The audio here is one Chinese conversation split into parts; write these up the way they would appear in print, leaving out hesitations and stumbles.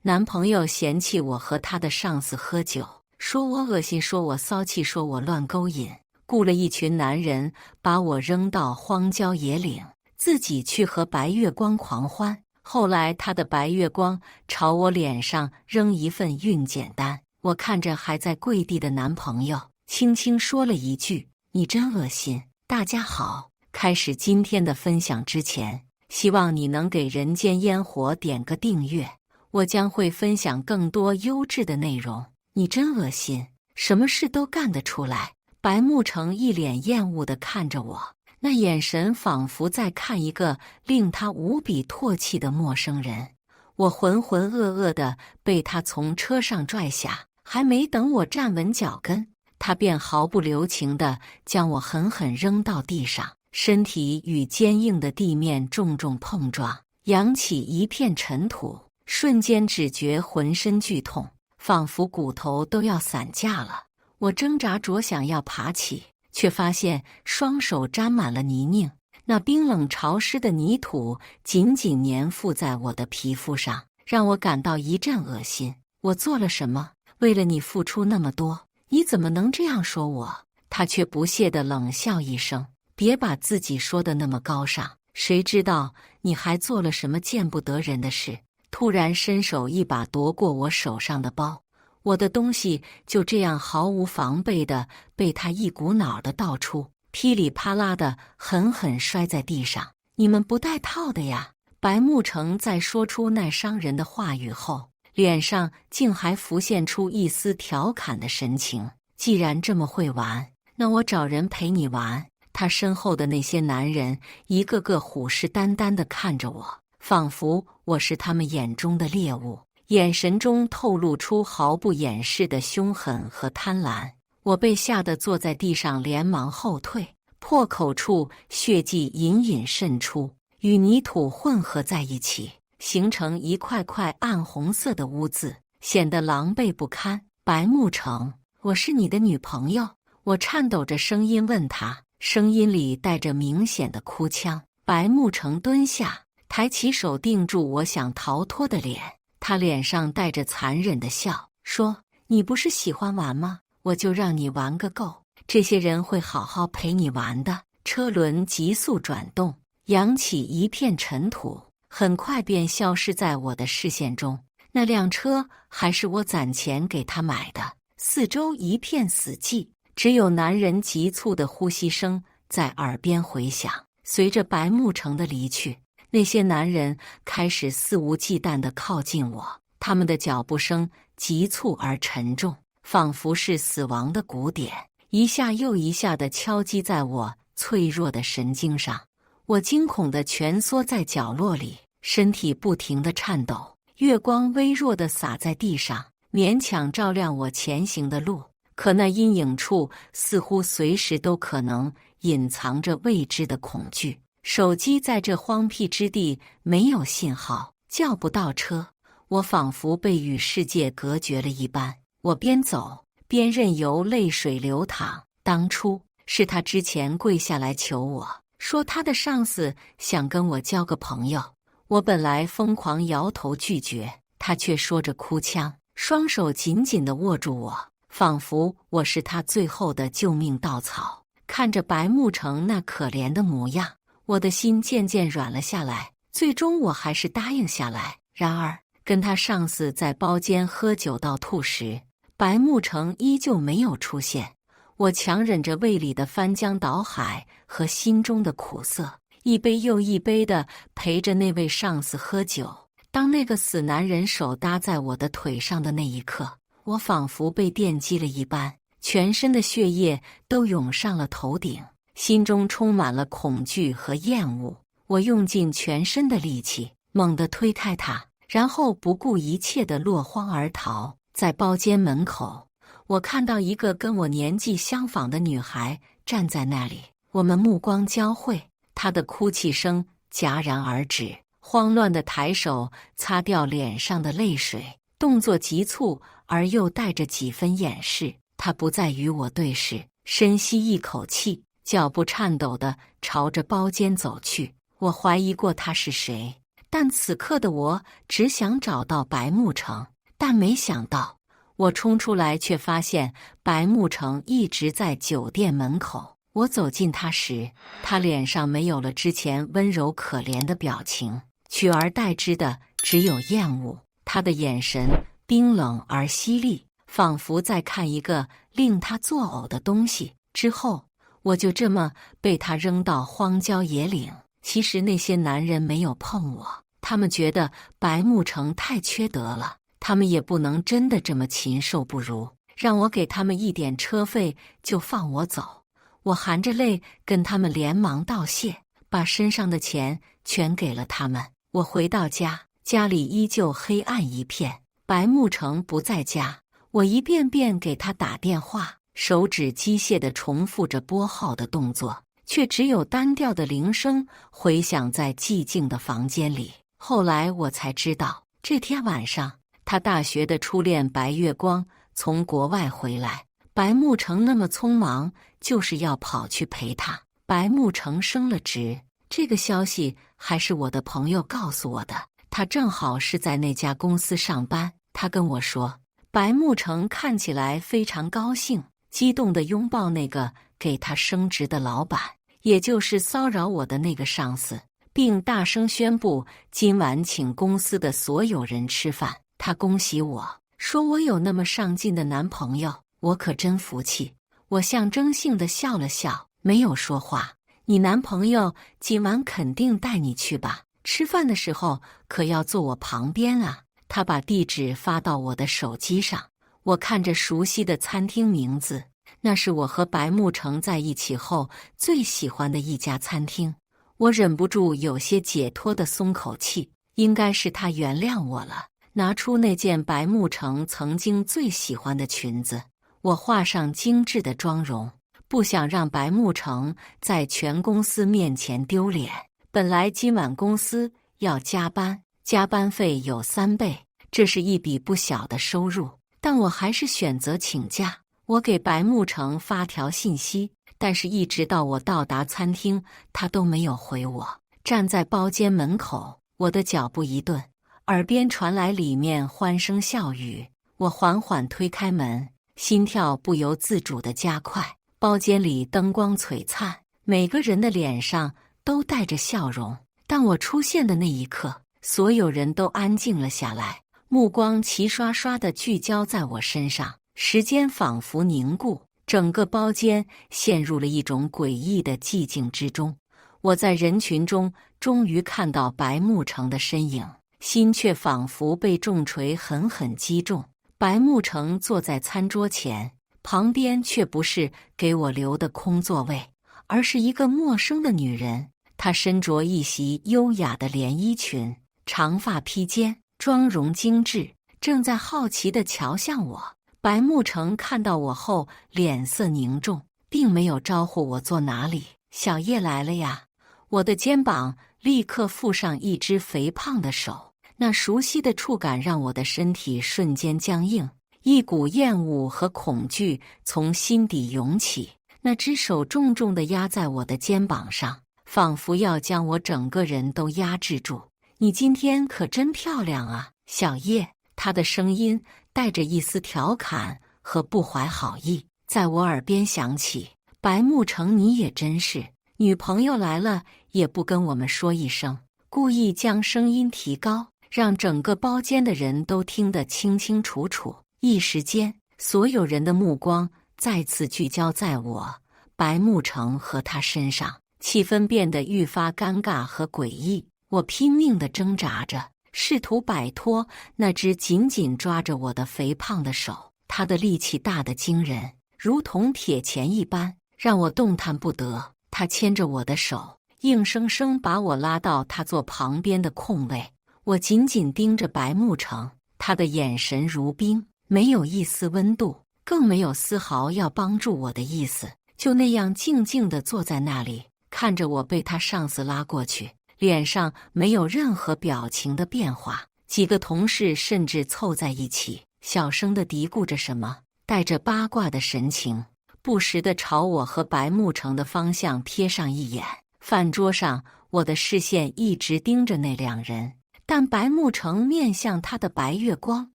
男朋友嫌弃我和他的上司喝酒，说我恶心，说我骚气，说我乱勾引，雇了一群男人把我扔到荒郊野岭，自己去和白月光狂欢。后来他的白月光朝我脸上扔一份孕检单，我看着还在跪地的男朋友，轻轻说了一句：“你真恶心。”大家好，开始今天的分享之前，希望你能给人间烟火点个订阅，我将会分享更多优质的内容。你真恶心，什么事都干得出来。白慕成一脸厌恶地看着我，那眼神仿佛在看一个令他无比唾弃的陌生人。我浑浑噩噩地被他从车上拽下，还没等我站稳脚跟，他便毫不留情地将我狠狠扔到地上，身体与坚硬的地面重重碰撞，扬起一片尘土，瞬间只觉浑身剧痛，仿佛骨头都要散架了。我挣扎着想要爬起，却发现双手沾满了泥泞，那冰冷潮湿的泥土紧紧粘附在我的皮肤上，让我感到一阵恶心。我做了什么？为了你付出那么多，你怎么能这样说我？他却不屑地冷笑一声，别把自己说得那么高尚，谁知道你还做了什么见不得人的事。突然伸手一把夺过我手上的包，我的东西就这样毫无防备地被他一股脑地倒出，噼里啪啦地狠狠摔在地上。你们不带套的呀！白慕成在说出那伤人的话语后，脸上竟还浮现出一丝调侃的神情。既然这么会玩，那我找人陪你玩。他身后的那些男人一个个虎视眈眈地看着我，仿佛我是他们眼中的猎物，眼神中透露出毫不掩饰的凶狠和贪婪。我被吓得坐在地上，连忙后退，破口处血迹隐隐渗出，与泥土混合在一起，形成一块块暗红色的污渍，显得狼狈不堪。白慕成，我是你的女朋友？我颤抖着声音问他，声音里带着明显的哭腔。白慕成蹲下，抬起手定住我想逃脱的脸，他脸上带着残忍的笑，说：“你不是喜欢玩吗？我就让你玩个够，这些人会好好陪你玩的。”车轮急速转动，扬起一片尘土，很快便消失在我的视线中。那辆车还是我攒钱给他买的。四周一片死寂，只有男人急促的呼吸声在耳边回响。随着白慕成的离去，那些男人开始肆无忌惮地靠近我，他们的脚步声急促而沉重，仿佛是死亡的鼓点，一下又一下地敲击在我脆弱的神经上。我惊恐地蜷缩在角落里，身体不停地颤抖。月光微弱地洒在地上，勉强照亮我前行的路，可那阴影处似乎随时都可能隐藏着未知的恐惧。手机在这荒僻之地没有信号，叫不到车，我仿佛被与世界隔绝了一般。我边走边任由泪水流淌。当初是他之前跪下来求我，说他的上司想跟我交个朋友，我本来疯狂摇头拒绝，他却说着哭腔，双手紧紧地握住我，仿佛我是他最后的救命稻草。看着白慕成那可怜的模样，我的心渐渐软了下来，最终我还是答应下来。然而，跟他上司在包间喝酒到吐时，白慕成依旧没有出现。我强忍着胃里的翻江倒海和心中的苦涩，一杯又一杯地陪着那位上司喝酒。当那个死男人手搭在我的腿上的那一刻，我仿佛被电击了一般，全身的血液都涌上了头顶，心中充满了恐惧和厌恶。我用尽全身的力气，猛地推开他，然后不顾一切地落荒而逃。在包间门口，我看到一个跟我年纪相仿的女孩站在那里，我们目光交汇，她的哭泣声戛然而止，慌乱地抬手擦掉脸上的泪水，动作急促而又带着几分掩饰。她不再与我对视，深吸一口气，脚步颤抖地朝着包间走去。我怀疑过她是谁，但此刻的我只想找到白慕成，但没想到我冲出来却发现白慕成一直在酒店门口。我走近他时，他脸上没有了之前温柔可怜的表情，取而代之的只有厌恶。他的眼神冰冷而犀利，仿佛在看一个令他作呕的东西。之后，我就这么被他扔到荒郊野岭。其实那些男人没有碰我，他们觉得白慕成太缺德了，他们也不能真的这么禽兽不如，让我给他们一点车费就放我走。我含着泪跟他们连忙道谢，把身上的钱全给了他们。我回到家，家里依旧黑暗一片，白慕成不在家。我一遍遍给他打电话，手指机械地重复着拨号的动作，却只有单调的铃声回响在寂静的房间里。后来我才知道，这天晚上他大学的初恋白月光从国外回来，白慕成那么匆忙，就是要跑去陪他。白慕成升了职，这个消息还是我的朋友告诉我的，他正好是在那家公司上班。他跟我说，白慕成看起来非常高兴，激动地拥抱那个给他升职的老板，也就是骚扰我的那个上司，并大声宣布今晚请公司的所有人吃饭。他恭喜我，说我有那么上进的男朋友，我可真服气。我象征性地笑了笑，没有说话。你男朋友今晚肯定带你去吧？吃饭的时候可要坐我旁边啊。他把地址发到我的手机上，我看着熟悉的餐厅名字，那是我和白慕成在一起后最喜欢的一家餐厅。我忍不住有些解脱地松口气，应该是他原谅我了。拿出那件白慕成曾经最喜欢的裙子，我画上精致的妆容，不想让白慕成在全公司面前丢脸。本来今晚公司要加班，加班费有3倍，这是一笔不小的收入，但我还是选择请假。我给白慕成发条信息，但是一直到我到达餐厅，他都没有回我。站在包间门口，我的脚步一顿，耳边传来里面欢声笑语。我缓缓推开门，心跳不由自主地加快。包间里灯光璀璨，每个人的脸上都带着笑容。当我出现的那一刻，所有人都安静了下来，目光齐刷刷地聚焦在我身上。时间仿佛凝固，整个包间陷入了一种诡异的寂静之中。我在人群中终于看到白慕成的身影，心却仿佛被重锤狠狠击中。白慕成坐在餐桌前，旁边却不是给我留的空座位，而是一个陌生的女人。她身着一袭优雅的连衣裙，长发披肩，妆容精致，正在好奇地瞧向我。白慕成看到我后脸色凝重，并没有招呼我坐哪里。小叶来了呀！我的肩膀立刻附上一只肥胖的手，那熟悉的触感让我的身体瞬间僵硬，一股厌恶和恐惧从心底涌起。那只手重重地压在我的肩膀上，仿佛要将我整个人都压制住。你今天可真漂亮啊，小叶！他的声音带着一丝调侃和不怀好意，在我耳边响起。白慕成，你也真是，女朋友来了也不跟我们说一声，故意将声音提高，让整个包间的人都听得清清楚楚。一时间，所有人的目光再次聚焦在我、白慕成和他身上，气氛变得愈发尴尬和诡异。我拼命地挣扎着，试图摆脱那只紧紧抓着我的肥胖的手，他的力气大得惊人，如同铁钳一般，让我动弹不得。他牵着我的手，硬生生把我拉到他坐旁边的空位。我紧紧盯着白慕成，他的眼神如冰，没有一丝温度，更没有丝毫要帮助我的意思。就那样静静地坐在那里，看着我被他上司拉过去，脸上没有任何表情的变化。几个同事甚至凑在一起，小声地嘀咕着什么，带着八卦的神情，不时地朝我和白慕成的方向瞥上一眼。饭桌上，我的视线一直盯着那两人，但白慕成面向他的白月光，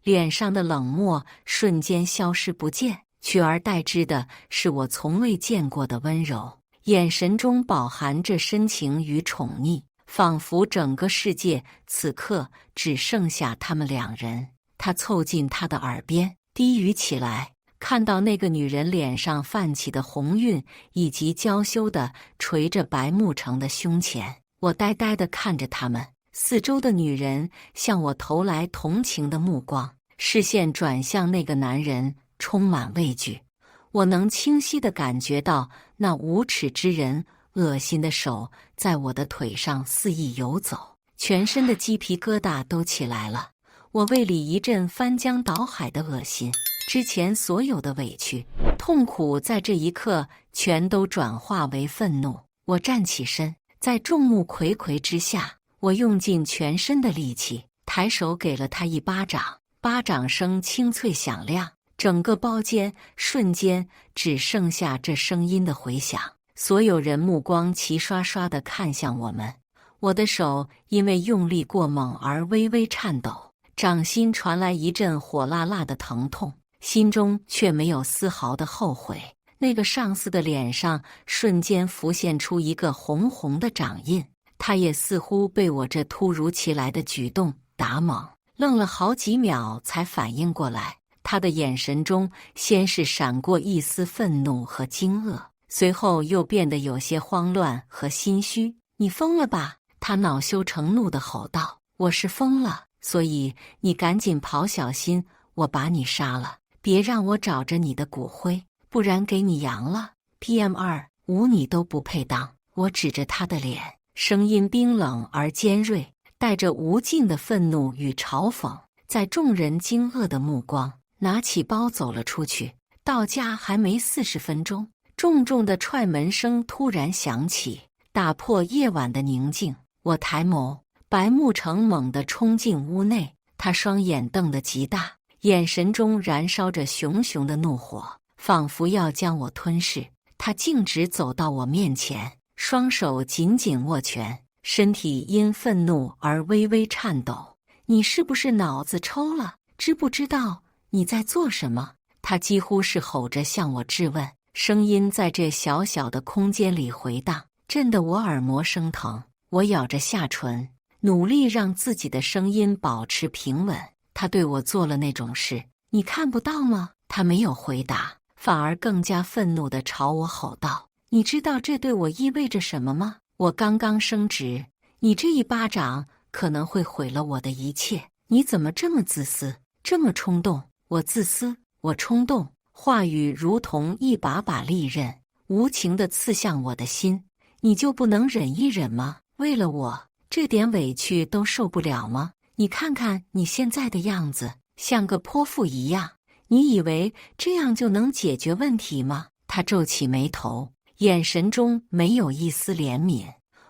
脸上的冷漠瞬间消失不见，取而代之的是我从未见过的温柔，眼神中饱含着深情与宠溺，仿佛整个世界此刻只剩下他们两人。他凑近他的耳边低语起来，看到那个女人脸上泛起的红晕，以及娇羞地垂着白慕成的胸前，我呆呆地看着他们。四周的女人向我投来同情的目光，视线转向那个男人，充满畏惧。我能清晰地感觉到那无耻之人恶心的手在我的腿上肆意游走，全身的鸡皮疙瘩都起来了。我胃里一阵翻江倒海的恶心，之前所有的委屈、痛苦在这一刻全都转化为愤怒。我站起身，在众目睽睽之下，我用尽全身的力气，抬手给了他一巴掌，巴掌声清脆响亮，整个包间瞬间只剩下这声音的回响。所有人目光齐刷刷地看向我们，我的手因为用力过猛而微微颤抖，掌心传来一阵火辣辣的疼痛，心中却没有丝毫的后悔。那个上司的脸上瞬间浮现出一个红红的掌印，他也似乎被我这突如其来的举动打懵，愣了好几秒才反应过来。他的眼神中先是闪过一丝愤怒和惊愕，随后又变得有些慌乱和心虚。你疯了吧？他恼羞成怒地吼道。我是疯了，所以你赶紧跑，小心我把你杀了，别让我找着你的骨灰，不然给你扬了。PM2.5你都不配当。我指着他的脸，声音冰冷而尖锐，带着无尽的愤怒与嘲讽。在众人惊愕的目光，拿起包走了出去。到家还没40分钟，重重的踹门声突然响起，打破夜晚的宁静。我抬眸，白慕成猛地冲进屋内，他双眼瞪得极大，眼神中燃烧着熊熊的怒火，仿佛要将我吞噬。他径直走到我面前，双手紧紧握拳，身体因愤怒而微微颤抖。你是不是脑子抽了？知不知道你在做什么？他几乎是吼着向我质问，声音在这小小的空间里回荡，震得我耳膜生疼。我咬着下唇，努力让自己的声音保持平稳。他对我做了那种事，你看不到吗？他没有回答，反而更加愤怒地朝我吼道：你知道这对我意味着什么吗？我刚刚升职，你这一巴掌可能会毁了我的一切。你怎么这么自私，这么冲动？我自私，我冲动。话语如同一把把利刃，无情地刺向我的心。你就不能忍一忍吗？为了我，这点委屈都受不了吗？你看看你现在的样子，像个泼妇一样。你以为这样就能解决问题吗？他皱起眉头，眼神中没有一丝怜悯。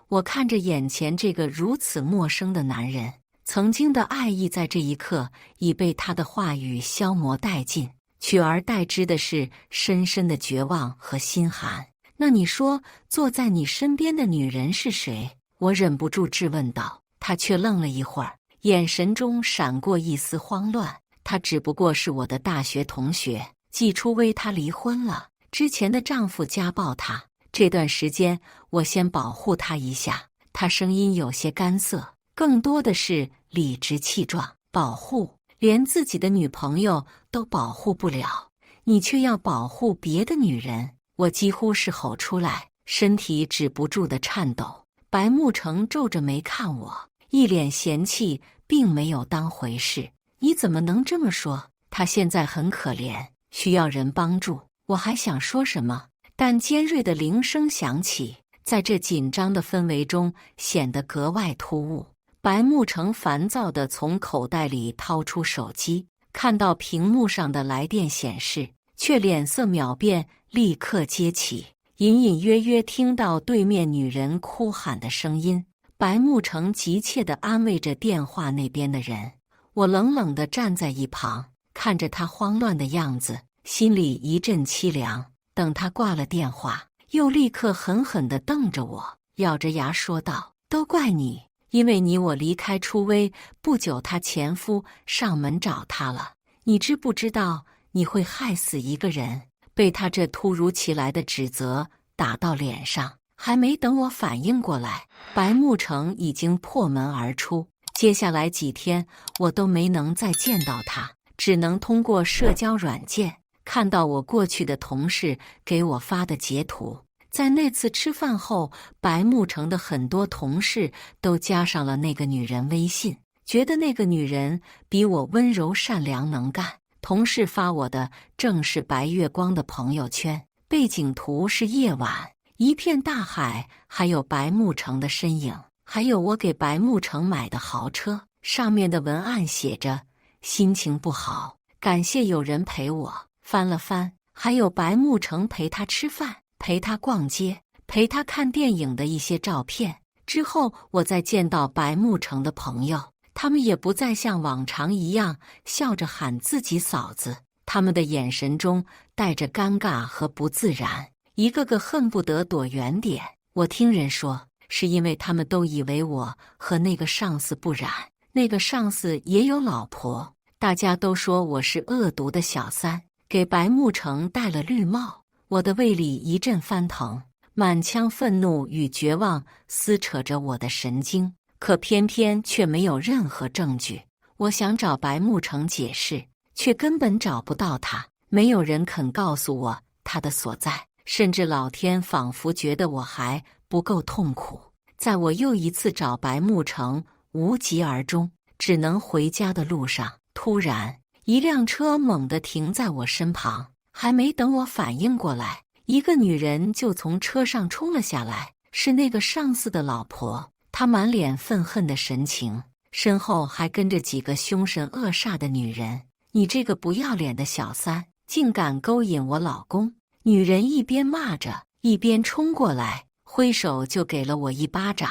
我看着眼前这个如此陌生的男人，曾经的爱意在这一刻已被他的话语消磨殆尽，取而代之的是深深的绝望和心寒。那你说，坐在你身边的女人是谁？我忍不住质问道。他却愣了一会儿，眼神中闪过一丝慌乱。她只不过是我的大学同学，季初薇她离婚了，之前的丈夫家暴她，这段时间我先保护她一下。她声音有些干涩，更多的是理直气壮。保护？连自己的女朋友都保护不了，你却要保护别的女人？我几乎是吼出来，身体止不住的颤抖。白慕成皱着眉看我，一脸嫌弃，并没有当回事。你怎么能这么说？他现在很可怜，需要人帮助。我还想说什么，但尖锐的铃声响起，在这紧张的氛围中显得格外突兀。白慕成烦躁地从口袋里掏出手机，看到屏幕上的来电显示，却脸色秒变，立刻接起，隐隐约约听到对面女人哭喊的声音。白慕成急切地安慰着电话那边的人，我冷冷地站在一旁，看着他慌乱的样子，心里一阵凄凉。等他挂了电话，又立刻狠狠地瞪着我，咬着牙说道：都怪你，因为你我离开初微不久，她前夫上门找她了。你知不知道你会害死一个人？被他这突如其来的指责打到脸上，还没等我反应过来，白慕成已经破门而出。接下来几天我都没能再见到他，只能通过社交软件看到我过去的同事给我发的截图。在那次吃饭后，白慕成的很多同事都加上了那个女人微信，觉得那个女人比我温柔善良能干。同事发我的正是白月光的朋友圈，背景图是夜晚，一片大海，还有白慕成的身影，还有我给白慕成买的豪车，上面的文案写着心情不好，感谢有人陪我。翻了翻，还有白慕成陪他吃饭，陪他逛街，陪他看电影的一些照片。之后我再见到白慕成的朋友，他们也不再像往常一样笑着喊自己嫂子，他们的眼神中带着尴尬和不自然，一个个恨不得躲远点。我听人说，是因为他们都以为我和那个上司不染，那个上司也有老婆，大家都说我是恶毒的小三，给白慕成戴了绿帽。我的胃里一阵翻腾，满腔愤怒与绝望撕扯着我的神经。可偏偏却没有任何证据。我想找白慕成解释，却根本找不到他，没有人肯告诉我他的所在，甚至老天仿佛觉得我还不够痛苦。在我又一次找白慕成无疾而终，只能回家的路上，突然一辆车猛地停在我身旁，还没等我反应过来，一个女人就从车上冲了下来，是那个上司的老婆。她满脸愤恨的神情，身后还跟着几个凶神恶煞的女人。你这个不要脸的小三，竟敢勾引我老公！女人一边骂着，一边冲过来，挥手就给了我一巴掌。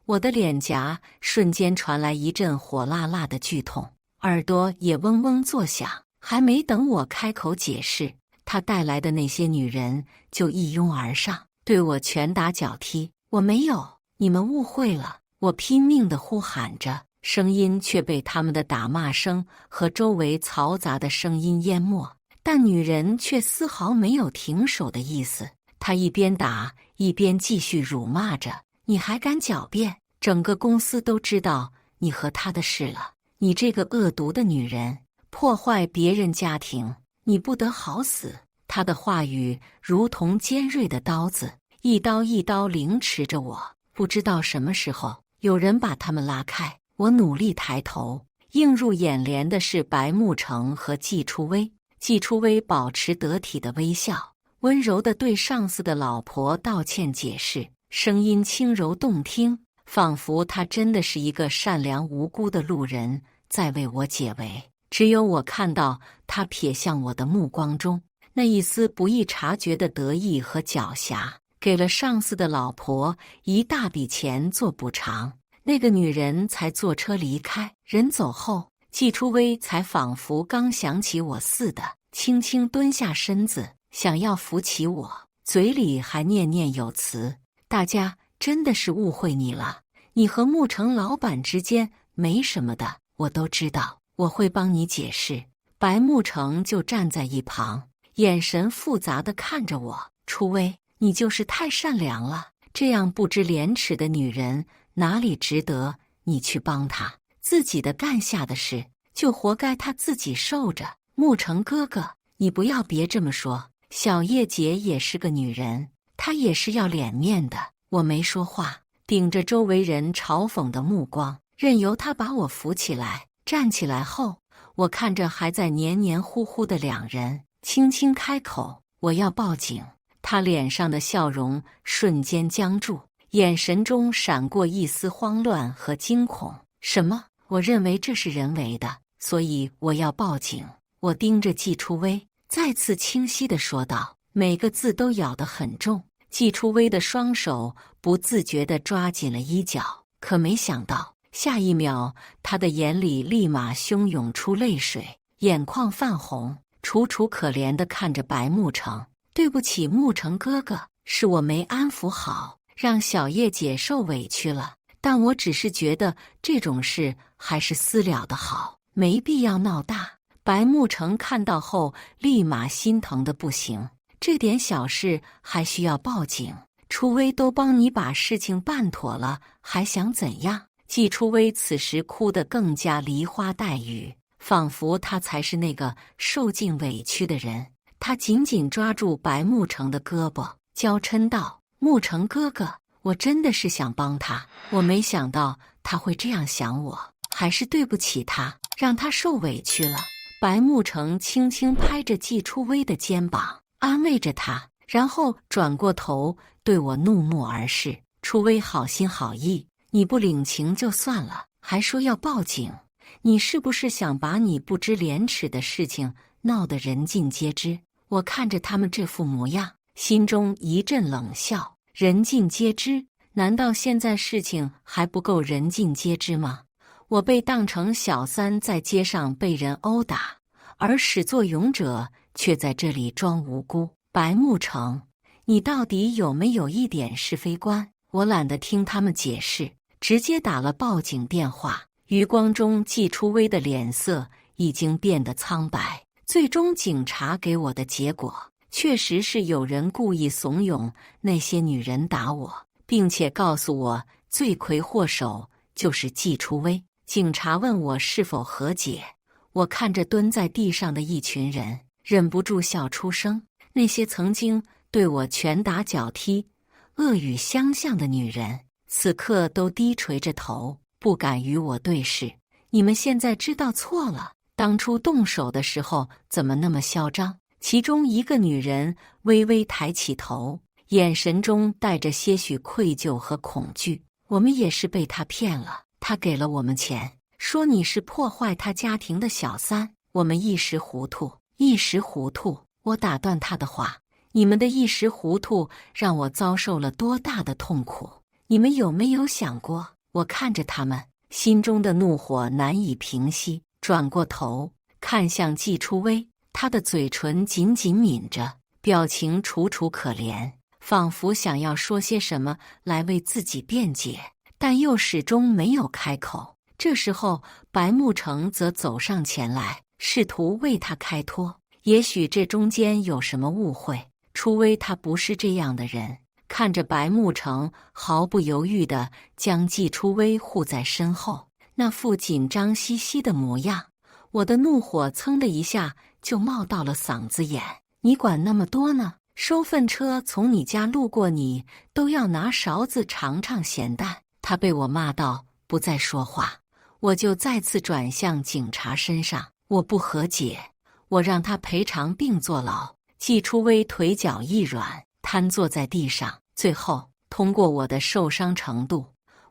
我的脸颊瞬间传来一阵火辣辣的剧痛，耳朵也嗡嗡作响。还没等我开口解释，她带来的那些女人就一拥而上，对我拳打脚踢。我没有。你们误会了！我拼命地呼喊着，声音却被他们的打骂声和周围嘈杂的声音淹没。但女人却丝毫没有停手的意思，她一边打一边继续辱骂着：“你还敢狡辩？整个公司都知道你和他的事了！你这个恶毒的女人，破坏别人家庭，你不得好死！”她的话语如同尖锐的刀子，一刀一刀凌迟着我。不知道什么时候，有人把他们拉开。我努力抬头，映入眼帘的是白慕成和季初微。季初微保持得体的微笑，温柔地对上司的老婆道歉解释，声音轻柔动听，仿佛他真的是一个善良无辜的路人，在为我解围。只有我看到他瞥向我的目光中那一丝不易察觉的得意和狡黠。给了上司的老婆一大笔钱做补偿，那个女人才坐车离开。人走后，季初微才仿佛刚想起我似的，轻轻蹲下身子，想要扶起我，嘴里还念念有词：“大家真的是误会你了，你和慕成老板之间没什么的，我都知道，我会帮你解释。”白慕成就站在一旁，眼神复杂地看着我：“初微，你就是太善良了，这样不知廉耻的女人哪里值得你去帮她？自己的干下的事，就活该她自己受着。慕成哥哥，你不要别这么说，小叶姐也是个女人，她也是要脸面的。”我没说话，顶着周围人嘲讽的目光，任由她把我扶起来。站起来后，我看着还在黏黏糊糊的两人，轻轻开口：“我要报警。”他脸上的笑容瞬间僵住，眼神中闪过一丝慌乱和惊恐。“什么？我认为这是人为的，所以我要报警。”我盯着季初微，再次清晰地说道，每个字都咬得很重。季初微的双手不自觉地抓紧了衣角，可没想到，下一秒，他的眼里立马汹涌出泪水，眼眶泛红，楚楚可怜地看着白慕成。“对不起，慕成哥哥，是我没安抚好，让小叶姐受委屈了。”但我只是觉得这种事还是私了的好，没必要闹大。白慕成看到后，立马心疼得不行。这点小事还需要报警？初薇都帮你把事情办妥了，还想怎样？季初薇此时哭得更加梨花带雨，仿佛她才是那个受尽委屈的人。她紧紧抓住白慕成的胳膊，娇嗔道：“慕成哥哥，我真的是想帮他，我没想到他会这样想我，还是对不起他，让他受委屈了。”白慕成轻轻拍着季初薇的肩膀，安慰着她，然后转过头对我怒目而视：“初薇好心好意，你不领情就算了，还说要报警，你是不是想把你不知廉耻的事情闹得人尽皆知？”我看着他们这副模样，心中一阵冷笑。人尽皆知？难道现在事情还不够人尽皆知吗？我被当成小三，在街上被人殴打，而始作俑者却在这里装无辜。白慕成，你到底有没有一点是非观？我懒得听他们解释，直接打了报警电话。余光中，季初薇的脸色已经变得苍白。最终警察给我的结果，确实是有人故意怂恿那些女人打我，并且告诉我罪魁祸首就是季初薇。警察问我是否和解，我看着蹲在地上的一群人，忍不住笑出声。那些曾经对我拳打脚踢、恶语相向的女人，此刻都低垂着头，不敢与我对视。你们现在知道错了，当初动手的时候怎么那么嚣张？其中一个女人微微抬起头，眼神中带着些许愧疚和恐惧。我们也是被他骗了，他给了我们钱，说你是破坏他家庭的小三，我们一时糊涂，一时糊涂。我打断他的话，你们的一时糊涂让我遭受了多大的痛苦，你们有没有想过？我看着他们，心中的怒火难以平息，转过头看向季初薇，她的嘴唇紧紧抿着，表情楚楚可怜，仿佛想要说些什么来为自己辩解，但又始终没有开口。这时候，白慕成则走上前来，试图为他开脱。也许这中间有什么误会，初薇她不是这样的人。看着白慕成毫不犹豫地将季初薇护在身后，那副紧张兮兮的模样，我的怒火噌的一下就冒到了嗓子眼。你管那么多呢？收粪车从你家路过，你都要拿勺子尝尝咸淡。他被我骂到不再说话，我就再次转向警察身上。我不和解，我让他赔偿并坐牢。季初薇腿脚一软，瘫坐在地上。最后，通过我的受伤程度，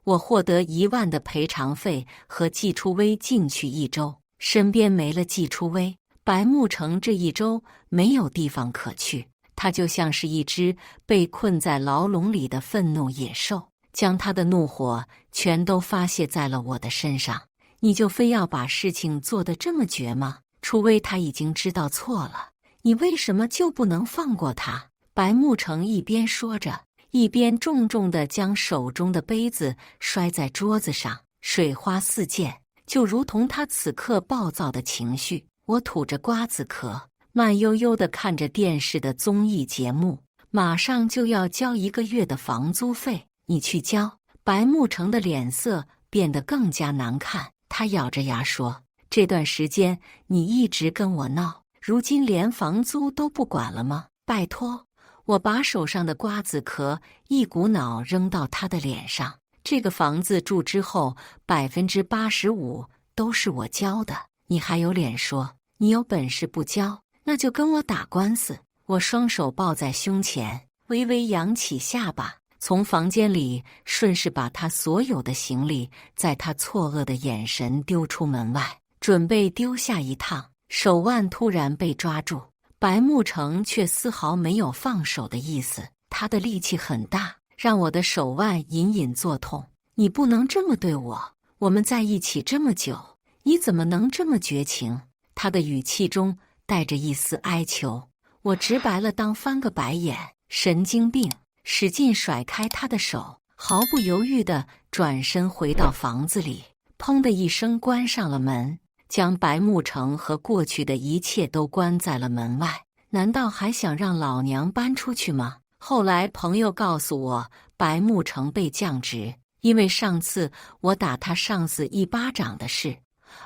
我获得1万的赔偿费和季初薇进去1周。身边没了季初薇，白慕成这1周没有地方可去，他就像是一只被困在牢笼里的愤怒野兽，将他的怒火全都发泄在了我的身上。你就非要把事情做得这么绝吗？初薇他已经知道错了，你为什么就不能放过他？白慕成一边说着，一边重重地将手中的杯子摔在桌子上，水花四溅，就如同他此刻暴躁的情绪。我吐着瓜子壳，慢悠悠地看着电视的综艺节目。马上就要交1个月的房租费，你去交。白慕成的脸色变得更加难看，他咬着牙说：“这段时间你一直跟我闹，如今连房租都不管了吗？拜托！”我把手上的瓜子壳一股脑扔到他的脸上。这个房子住之后，85%都是我交的，你还有脸说？你有本事不交，那就跟我打官司！我双手抱在胸前，微微扬起下巴，从房间里顺势把他所有的行李在他错愕的眼神丢出门外，准备丢下一趟，手腕突然被抓住。白慕成却丝毫没有放手的意思，他的力气很大，让我的手腕隐隐作痛。你不能这么对我，我们在一起这么久，你怎么能这么绝情？他的语气中带着一丝哀求。我直白了当翻个白眼，神经病！使劲甩开他的手，毫不犹豫地转身回到房子里，砰的一声关上了门，将白慕成和过去的一切都关在了门外。难道还想让老娘搬出去吗？后来朋友告诉我，白慕成被降职，因为上次我打他上司一巴掌的事。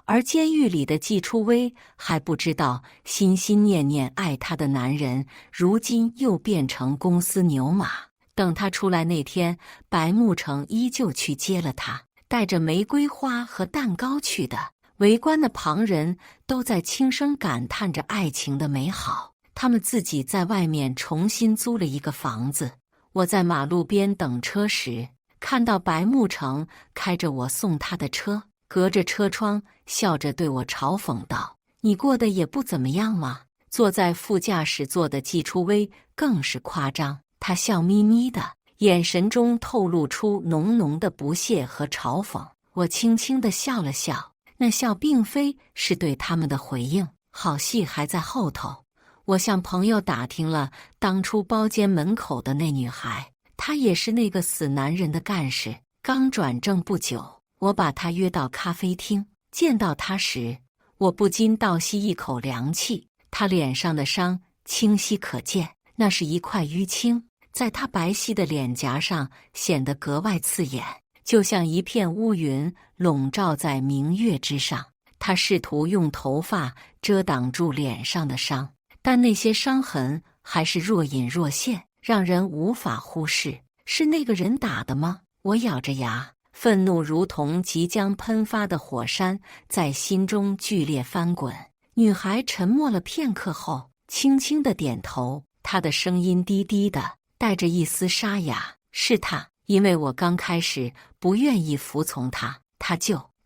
而监狱里的季初薇还不知道，心心念念爱她的男人，如今又变成公司牛马。等他出来那天，白慕成依旧去接了他，带着玫瑰花和蛋糕去的。围观的旁人都在轻声感叹着爱情的美好。他们自己在外面重新租了一个房子。我在马路边等车时，看到白慕成开着我送他的车，隔着车窗笑着对我嘲讽道：“你过得也不怎么样嘛。”坐在副驾驶座的季初薇更是夸张，她笑眯眯的，眼神中透露出浓浓的不屑和嘲讽。我轻轻地笑了笑，那笑并非是对他们的回应，好戏还在后头。我向朋友打听了当初包间门口的那女孩，她也是那个死男人的干事，刚转正不久。我把她约到咖啡厅，见到她时，我不禁倒吸一口凉气。她脸上的伤清晰可见，那是一块淤青，在她白皙的脸颊上显得格外刺眼，就像一片乌云笼罩在明月之上。她试图用头发遮挡住脸上的伤，但那些伤痕还是若隐若现，让人无法忽视。是那个人打的吗？我咬着牙，愤怒如同即将喷发的火山，在心中剧烈翻滚。女孩沉默了片刻后，轻轻地点头，她的声音低低的，带着一丝沙哑：“是他。”因为我刚开始不愿意服从他，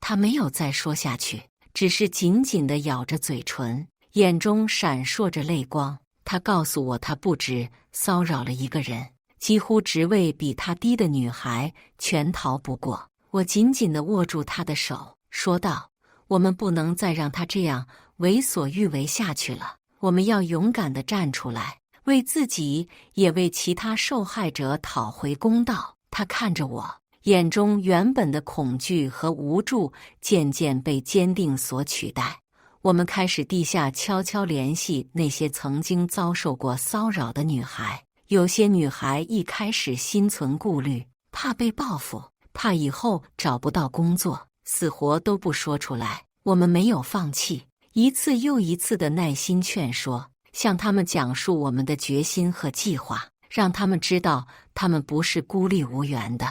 他没有再说下去，只是紧紧地咬着嘴唇，眼中闪烁着泪光。他告诉我，他不止骚扰了一个人，几乎职位比他低的女孩全逃不过。我紧紧地握住他的手，说道：“我们不能再让他这样为所欲为下去了，我们要勇敢地站出来，为自己也为其他受害者讨回公道。”他看着我，眼中原本的恐惧和无助渐渐被坚定所取代。我们开始地下悄悄联系那些曾经遭受过骚扰的女孩。有些女孩一开始心存顾虑，怕被报复，怕以后找不到工作，死活都不说出来。我们没有放弃，一次又一次的耐心劝说，向他们讲述我们的决心和计划，让他们知道他们不是孤立无援的。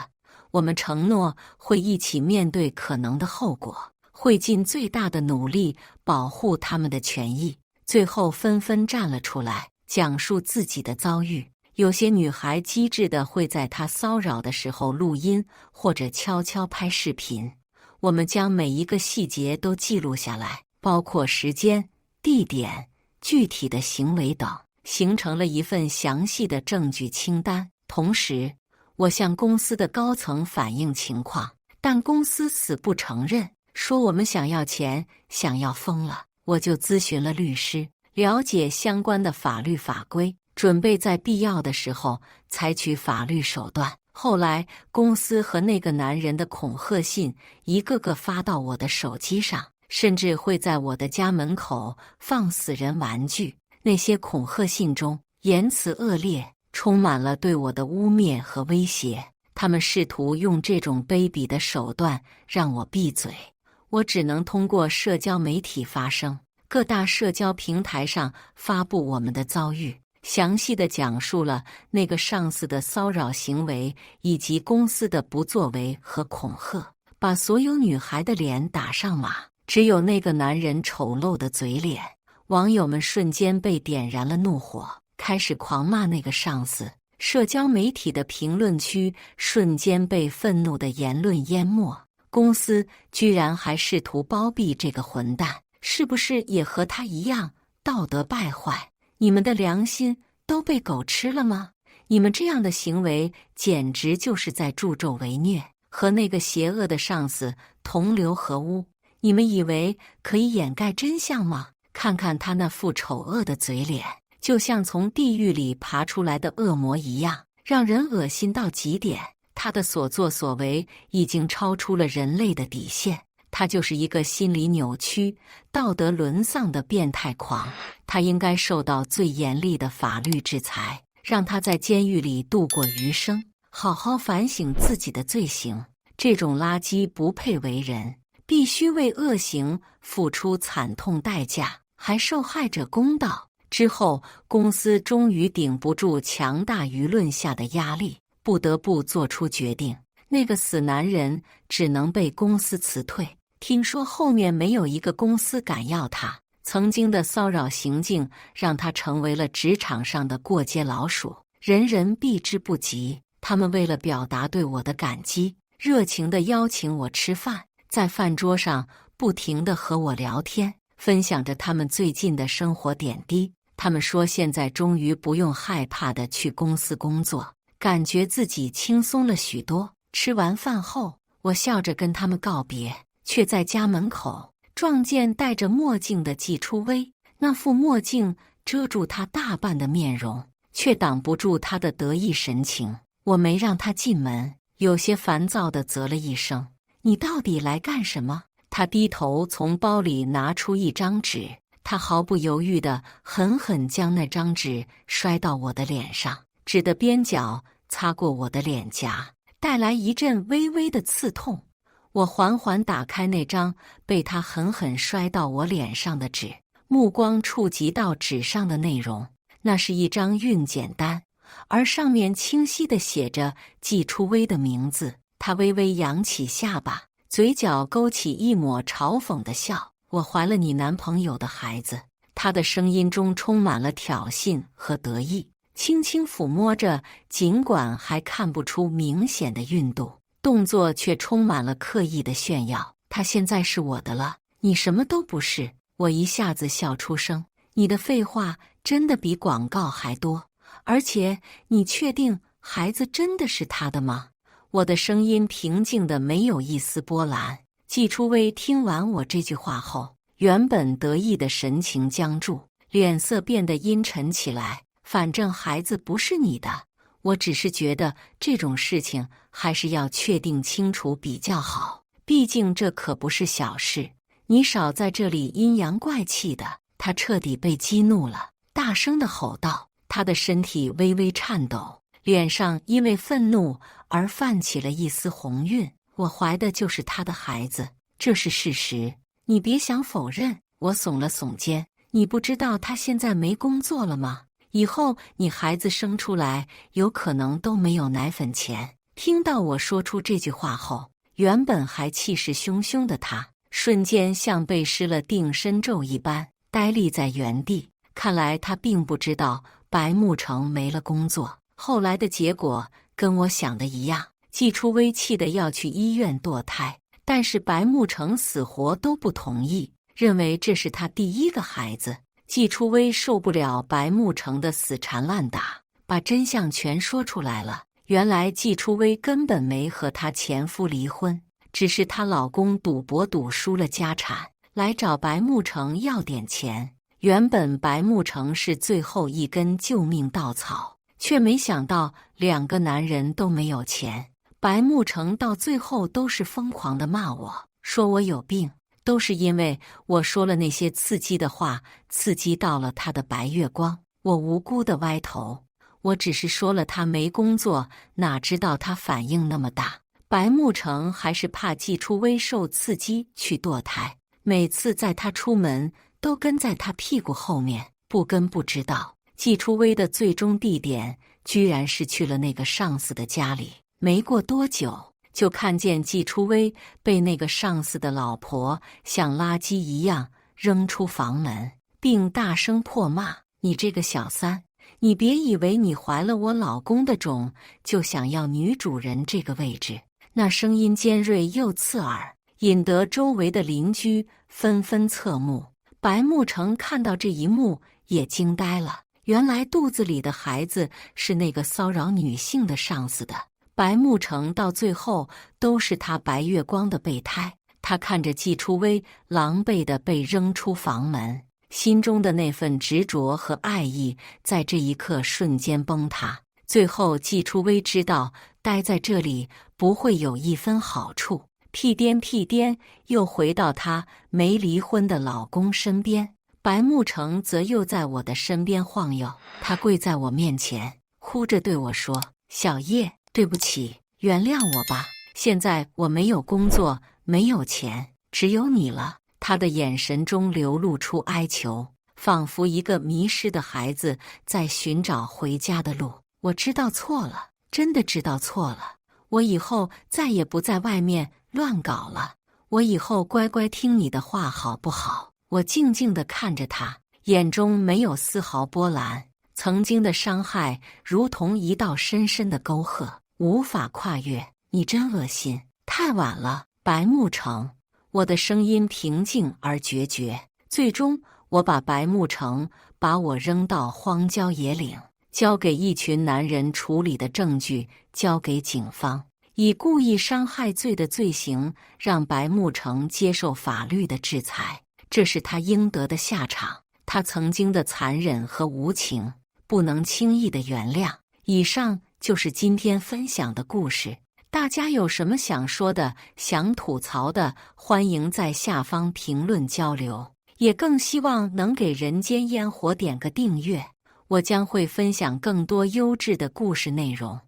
我们承诺会一起面对可能的后果，会尽最大的努力保护他们的权益。最后纷纷站了出来，讲述自己的遭遇。有些女孩机智的会在他骚扰的时候录音，或者悄悄拍视频。我们将每一个细节都记录下来，包括时间、地点、具体的行为等，形成了一份详细的证据清单。同时，我向公司的高层反映情况，但公司死不承认，说我们想要钱，想要疯了。我就咨询了律师，了解相关的法律法规，准备在必要的时候采取法律手段。后来，公司和那个男人的恐吓信一个个发到我的手机上，甚至会在我的家门口放死人玩具。那些恐吓信中言辞恶劣，充满了对我的污蔑和威胁。他们试图用这种卑鄙的手段让我闭嘴。我只能通过社交媒体发声，各大社交平台上发布我们的遭遇，详细地讲述了那个上司的骚扰行为以及公司的不作为和恐吓，把所有女孩的脸打上码，只有那个男人丑陋的嘴脸。网友们瞬间被点燃了怒火，开始狂骂那个上司。社交媒体的评论区瞬间被愤怒的言论淹没。公司居然还试图包庇这个混蛋，是不是也和他一样道德败坏？你们的良心都被狗吃了吗？你们这样的行为简直就是在助纣为虐，和那个邪恶的上司同流合污。你们以为可以掩盖真相吗？看看他那副丑恶的嘴脸，就像从地狱里爬出来的恶魔一样，让人恶心到极点。他的所作所为已经超出了人类的底线。他就是一个心理扭曲、道德沦丧的变态狂，他应该受到最严厉的法律制裁，让他在监狱里度过余生，好好反省自己的罪行。这种垃圾不配为人，必须为恶行付出惨痛代价，还受害者公道。之后，公司终于顶不住强大舆论下的压力，不得不做出决定。那个死男人只能被公司辞退。听说后面没有一个公司敢要他，曾经的骚扰行径让他成为了职场上的过街老鼠，人人避之不及。他们为了表达对我的感激，热情地邀请我吃饭，在饭桌上不停地和我聊天，分享着他们最近的生活点滴。他们说现在终于不用害怕地去公司工作，感觉自己轻松了许多。吃完饭后，我笑着跟他们告别，却在家门口撞见戴着墨镜的季初薇。那副墨镜遮住他大半的面容，却挡不住他的得意神情。我没让他进门，有些烦躁地啧了一声：“你到底来干什么？”他低头从包里拿出一张纸，他毫不犹豫地狠狠将那张纸摔到我的脸上，纸的边角擦过我的脸颊，带来一阵微微的刺痛。我缓缓打开那张被他狠狠摔到我脸上的纸，目光触及到纸上的内容，那是一张孕检单，而上面清晰地写着季初薇的名字。他微微扬起下巴，嘴角勾起一抹嘲讽的笑：“我怀了你男朋友的孩子。”他的声音中充满了挑衅和得意，轻轻抚摸着，尽管还看不出明显的孕肚，动作却充满了刻意的炫耀。他现在是我的了，你什么都不是。我一下子笑出声：“你的废话真的比广告还多，而且你确定孩子真的是他的吗？”我的声音平静的没有一丝波澜。季初薇听完我这句话后，原本得意的神情僵住，脸色变得阴沉起来。反正孩子不是你的，我只是觉得这种事情还是要确定清楚比较好，毕竟这可不是小事。你少在这里阴阳怪气的。他彻底被激怒了，大声地吼道，他的身体微微颤抖，脸上因为愤怒而泛起了一丝红晕。我怀的就是他的孩子，这是事实，你别想否认。我耸了耸肩，你不知道他现在没工作了吗？以后你孩子生出来有可能都没有奶粉钱。听到我说出这句话后，原本还气势汹汹的他，瞬间像被施了定身咒一般，呆立在原地。看来他并不知道白慕成没了工作，后来的结果跟我想的一样。季初薇气得要去医院堕胎，但是白慕成死活都不同意，认为这是他第一个孩子。季初薇受不了白慕成的死缠烂打，把真相全说出来了。原来季初薇根本没和她前夫离婚，只是她老公赌博赌输了家产，来找白慕成要点钱。原本白慕成是最后一根救命稻草，却没想到两个男人都没有钱。白慕成到最后都是疯狂地骂我，说我有病，都是因为我说了那些刺激的话，刺激到了他的白月光。我无辜的歪头，我只是说了他没工作，哪知道他反应那么大。白慕成还是怕季初薇受刺激去堕胎，每次载他出门都跟在他屁股后面，不跟不知道。季初薇的最终地点居然是去了那个上司的家里。没过多久，就看见季初薇被那个上司的老婆像垃圾一样扔出房门，并大声破骂：“你这个小三，你别以为你怀了我老公的种，就想要女主人这个位置。”那声音尖锐又刺耳，引得周围的邻居纷纷侧目。白慕成看到这一幕也惊呆了，原来肚子里的孩子是那个骚扰女性的上司的。白慕成到最后都是他白月光的备胎。他看着季初薇狼狈地被扔出房门，心中的那份执着和爱意在这一刻瞬间崩塌。最后季初微知道待在这里不会有一分好处，屁颠又回到她没离婚的老公身边。白慕成则又在我的身边晃悠，他跪在我面前，哭着对我说：“小叶，对不起，原谅我吧。现在我没有工作，没有钱，只有你了。”他的眼神中流露出哀求，仿佛一个迷失的孩子在寻找回家的路。我知道错了，真的知道错了。我以后再也不在外面乱搞了。我以后乖乖听你的话，好不好？我静静地看着他，眼中没有丝毫波澜。曾经的伤害如同一道深深的沟壑，无法跨越。你真恶心，太晚了，白慕成。我的声音平静而决绝。最终，我把白慕成把我扔到荒郊野岭，交给一群男人处理的证据交给警方，以故意伤害罪的罪行让白慕成接受法律的制裁。这是他应得的下场。他曾经的残忍和无情，不能轻易的原谅。以上就是今天分享的故事。大家有什么想说的、想吐槽的，欢迎在下方评论交流。也更希望能给人间烟火点个订阅，我将会分享更多优质的故事内容。